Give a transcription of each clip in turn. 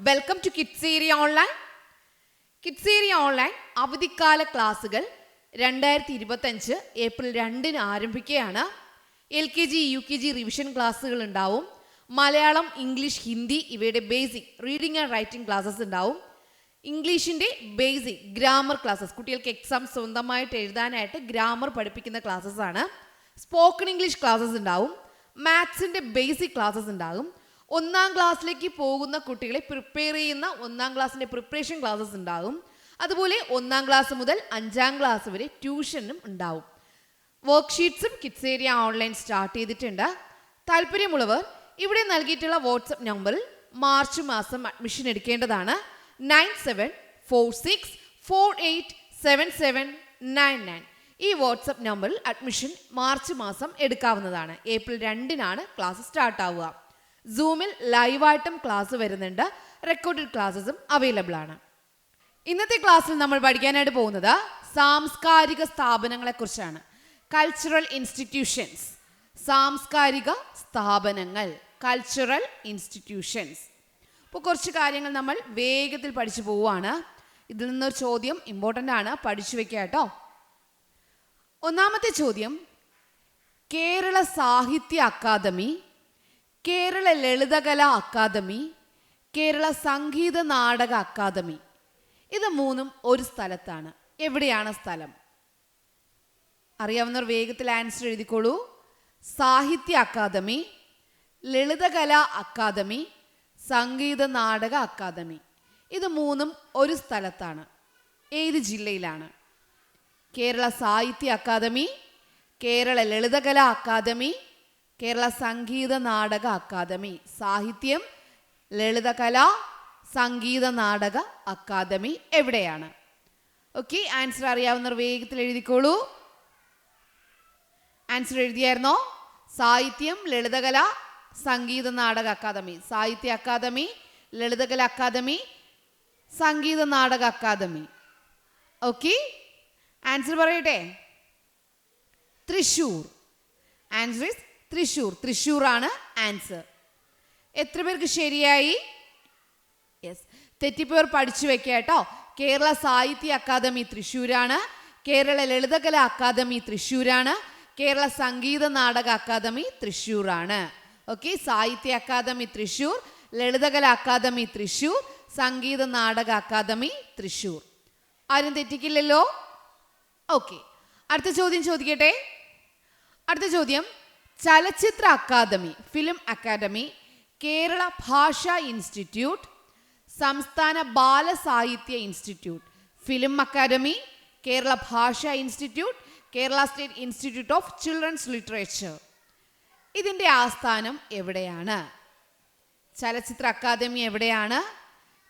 Welcome to kids area online. Kids area online അവധിക്കാല ക്ലാസ്സുകൾ 2025 April 2 ആരംഭിക്കുകയാണ്. LKG UKG റിവിഷൻ ക്ലാസ്സുകൾ ഉണ്ടാവും. മലയാളം, ഇംഗ്ലീഷ്, ഹിന്ദി ഇവയുടെ basic reading and writing classes ഉണ്ടാവും. ഇംഗ്ലീഷിൻ്റെ ബേസിക് ഗ്രാമർ ക്ലാസ്സസ്, കുട്ടികൾക്ക് എക്സാം സ്വന്തമായിട്ട് എഴുതാനായിട്ട് ഗ്രാമർ പഠിപ്പിക്കുന്ന ക്ലാസ്സസ് ആണ്. സ്പോക്കൺ ഇംഗ്ലീഷ് ക്ലാസ്സസ് ഉണ്ടാവും. മാത്സിൻ്റെ ബേസിക് ക്ലാസ്സസ് ഉണ്ടാകും. 1ാം ക്ലാസ്സിലേക്ക് പോകുന്ന കുട്ടികളെ പ്രിപ്പയർ ചെയ്യുന്ന 1ാം ക്ലാസ്സിൻ്റെ പ്രിപ്പറേഷൻ ക്ലാസ്സസ് ഉണ്ടാകും. അതുപോലെ 1ാം ക്ലാസ് മുതൽ 5ാം ക്ലാസ് വരെ ട്യൂഷനും ഉണ്ടാവും. വർക്ക്ഷീറ്റ്സും കിഡ്സ് ഏരിയ ഓൺലൈൻ സ്റ്റാർട്ട് ചെയ്തിട്ടുണ്ട്. താല്പര്യമുള്ളവർ ഇവിടെ നൽകിയിട്ടുള്ള വാട്സപ്പ് നമ്പറിൽ മാർച്ച് മാസം അഡ്മിഷൻ എടുക്കേണ്ടതാണ്. 9746487799. ഈ വാട്സപ്പ് നമ്പറിൽ അഡ്മിഷൻ മാർച്ച് മാസം എടുക്കാവുന്നതാണ്. ഏപ്രിൽ 2 ക്ലാസ് സ്റ്റാർട്ട് ആവുക. സൂമിൽ ലൈവായിട്ടും ക്ലാസ് വരുന്നുണ്ട്. റെക്കോർഡഡ് ക്ലാസ്സസും അവൈലബിൾ ആണ്. ഇന്നത്തെ ക്ലാസ്സിൽ നമ്മൾ പഠിക്കാനായിട്ട് പോകുന്നത് സാംസ്കാരിക സ്ഥാപനങ്ങളെക്കുറിച്ചാണ്. കൾച്ചറൽ ഇൻസ്റ്റിറ്റ്യൂഷൻസ്, സാംസ്കാരിക സ്ഥാപനങ്ങൾ, കൾച്ചറൽ ഇൻസ്റ്റിറ്റ്യൂഷൻസ്. ഇപ്പോൾ കുറച്ച് കാര്യങ്ങൾ നമ്മൾ വേഗത്തിൽ പഠിച്ചു പോവുകയാണ്. ഇതിൽ നിന്നൊരു ചോദ്യം ഇമ്പോർട്ടൻ്റ് ആണ്, പഠിച്ചു വെക്കുക കേട്ടോ. ഒന്നാമത്തെ ചോദ്യം, കേരള സാഹിത്യ academy, Kerala Lalithakala academy, Kerala Sangeetha Nataka academy, ഇത് മൂന്നും ഒരു സ്ഥലത്താണ്. എവിടെയാണ് സ്ഥലം? അറിയാവുന്നവർ വേഗത്തിൽ ആൻസർ എഴുതിക്കോളൂ. സാഹിത്യ academy, Lalithakala academy, Sangeetha Nataka academy, ഇത് മൂന്നും ഒരു സ്ഥലത്താണ്. ഏത് ജില്ലയിലാണ്? കേരള സാഹിത്യ academy, Kerala Lalithakala academy, Kerala Sangeetha Nataka academy. സാഹിത്യം, ലളിതകല, സംഗീത നാടക അക്കാദമി എവിടെയാണ്? ഓക്കെ, ആൻസർ അറിയാവുന്നവർ വേഗത്തിൽ എഴുതിക്കോളൂ. ആൻസർ എഴുതിയായിരുന്നോ? സാഹിത്യം, ലളിതകല, സംഗീത നാടക അക്കാദമി. സാഹിത്യ academy, Lalithakala academy, Sangeetha Nataka academy. Okay, answer പറയട്ടെ. തൃശ്ശൂർ. Answer is Thrissur. തൃശ്ശൂറാണ് ആൻസർ. എത്ര പേർക്ക് ശരിയായി? യെസ്, തെറ്റിപ്പോർ പഠിച്ചു വെക്കുക കേട്ടോ. കേരള സാഹിത്യ അക്കാദമി തൃശ്ശൂരാണ്. കേരള ലളിതകല അക്കാദമി തൃശ്ശൂരാണ്. കേരള സംഗീത നാടക അക്കാദമി തൃശ്ശൂറാണ്. ഓക്കെ, സാഹിത്യ academy Thrissur, Lalithakala academy Thrissur, Sangeetha Nataka academy Thrissur. ആരും തെറ്റിക്കില്ലല്ലോ? ഓക്കെ, അടുത്ത ചോദ്യം ചോദിക്കട്ടെ. അടുത്ത ചോദ്യം, ചലച്ചിത്ര academy, film academy, Kerala Bhasha institute, സംസ്ഥാന ബാലസാഹിത്യ institute. Film academy, Kerala Bhasha institute, Kerala state institute of children's literature. ഇതിൻ്റെ ആസ്ഥാനം എവിടെയാണ്? ചലച്ചിത്ര അക്കാദമി എവിടെയാണ്?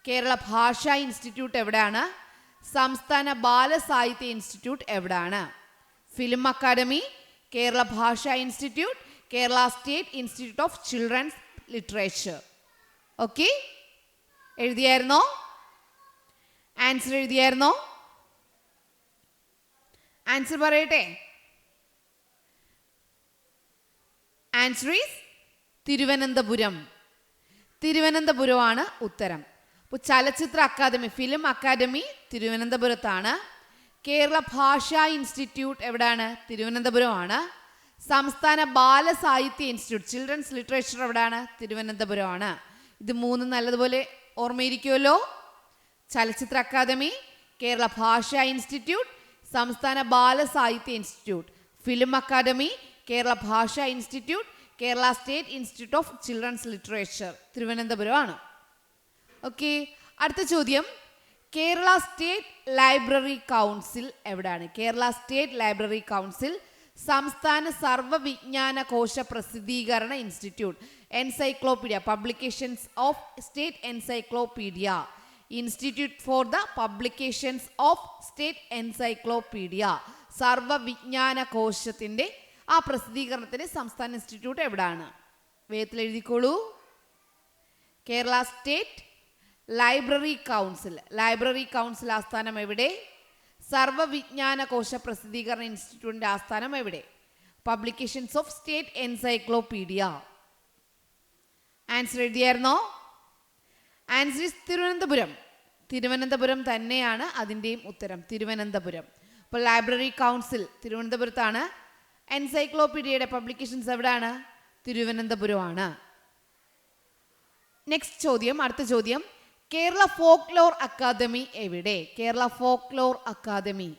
കേരള ഭാഷാ ഇൻസ്റ്റിറ്റ്യൂട്ട് എവിടെയാണ്? സംസ്ഥാന ബാലസാഹിത്യ ഇൻസ്റ്റിറ്റ്യൂട്ട് എവിടെയാണ്? Film academy, Kerala Bhasha institute, Kerala state institute of children's literature. Okay, എഴുതിയായിരുന്നോ? ആൻസർ എഴുതിയായിരുന്നോ? ആൻസർ പറയട്ടെ. Answer is Thiruvananthapuram. തിരുവനന്തപുരമാണ് ഉത്തരം. ഇപ്പോൾ ചലച്ചിത്ര അക്കാദമി, ഫിലിം അക്കാദമി തിരുവനന്തപുരത്താണ്. കേരള ഭാഷാ ഇൻസ്റ്റിറ്റ്യൂട്ട് എവിടെയാണ്? തിരുവനന്തപുരമാണ്. സംസ്ഥാന ബാലസാഹിത്യ ഇൻസ്റ്റിറ്റ്യൂട്ട്, ചിൽഡ്രൻസ് ലിറ്ററേച്ചർ എവിടെയാണ്? തിരുവനന്തപുരമാണ്. ഇത് മൂന്നും നല്ലതുപോലെ ഓർമ്മയിരിക്കുമല്ലോ. ചലച്ചിത്ര അക്കാദമി, കേരള ഭാഷാ ഇൻസ്റ്റിറ്റ്യൂട്ട്, സംസ്ഥാന ബാലസാഹിത്യ institute. Film academy, Kerala Bhasha institute, Kerala state institute of children's literature തിരുവനന്തപുരമാണ്. ഓക്കെ, അടുത്ത ചോദ്യം, കേരള സ്റ്റേറ്റ് ലൈബ്രറി കൗൺസിൽ എവിടെയാണ്? കേരള സ്റ്റേറ്റ് ലൈബ്രറി കൗൺസിൽ സംസ്ഥാന സർവ്വവിജ്ഞാന കോശ പ്രസിദ്ധീകരണ institute, encyclopedia, publications of state encyclopedia, institute for the publications of state encyclopedia. സർവ്വവിജ്ഞാന കോശത്തിൻ്റെ ആ പ്രസിദ്ധീകരണത്തിൻ്റെ സംസ്ഥാന ഇൻസ്റ്റിറ്റ്യൂട്ട് എവിടെയാണ്? വേഗത്തിൽ എഴുതിക്കോളൂ. Kerala state library council. Library council ആസ്ഥാനം എവിടെ? സർവ്വവിജ്ഞാന കോശ പ്രസിദ്ധീകരണ ഇൻസ്റ്റിറ്റ്യൂട്ടിൻ്റെ ആസ്ഥാനം എവിടെ? Publications of state encyclopedia. Answer എഴുതിയായിരുന്നോ? Answer is Thiruvananthapuram. തിരുവനന്തപുരം തന്നെയാണ് അതിൻ്റെയും ഉത്തരം, തിരുവനന്തപുരം. അപ്പോൾ ലൈബ്രറി കൗൺസിൽ തിരുവനന്തപുരത്താണ്. എൻസൈക്ലോപീഡിയയുടെ പബ്ലിക്കേഷൻസ് എവിടെയാണ്? തിരുവനന്തപുരമാണ്. നെക്സ്റ്റ് ചോദ്യം, അടുത്ത ചോദ്യം, കേരള ഫോക്ലോർ അക്കാദമി എവിടെ? Kerala folklore academy,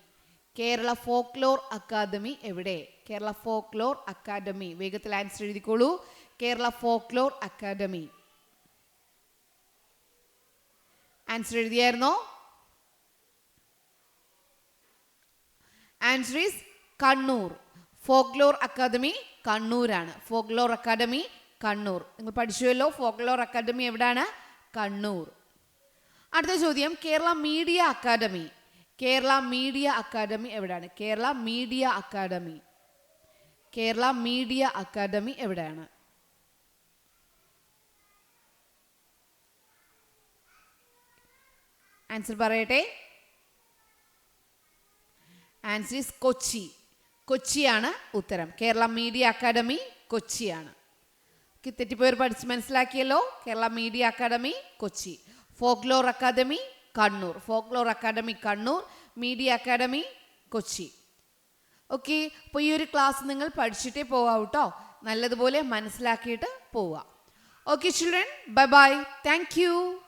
Kerala folklore academy എവിടെ? കേരള ഫോക്ലോർ അക്കാദമി, വേഗത്തിൽ ആൻസർ എഴുതിക്കോളൂ. Kerala folklore academy. ആൻസർ എഴുതിയായിരുന്നോ? Answer is Kannur. Folklore academy കണ്ണൂരാണ്. Folklore academy Kannur. നിങ്ങൾ പഠിച്ചുവല്ലോ, ഫോക്ലോർ അക്കാദമി എവിടെയാണ്? കണ്ണൂർ. അടുത്ത ചോദ്യം, Kerala media academy. Kerala media academy എവിടെയാണ്? Kerala media academy, Kerala media academy എവിടെയാണ്? ആൻസർ പറയട്ടെ. Answer is Kochi. കൊച്ചിയാണ് ഉത്തരം. കേരള മീഡിയ അക്കാദമി കൊച്ചിയാണ്. തെറ്റിപ്പോയവർ പഠിച്ച് മനസ്സിലാക്കിയല്ലോ. Kerala media academy Kochi. Folklore academy Kannur. Folklore academy Kannur, media academy Kochi. Okay, അപ്പോൾ ഈ ഒരു ക്ലാസ് നിങ്ങൾ പഠിച്ചിട്ടേ പോകാവൂ കേട്ടോ. നല്ലതുപോലെ മനസ്സിലാക്കിയിട്ട് പോവുക. Okay children, bye bye, thank you.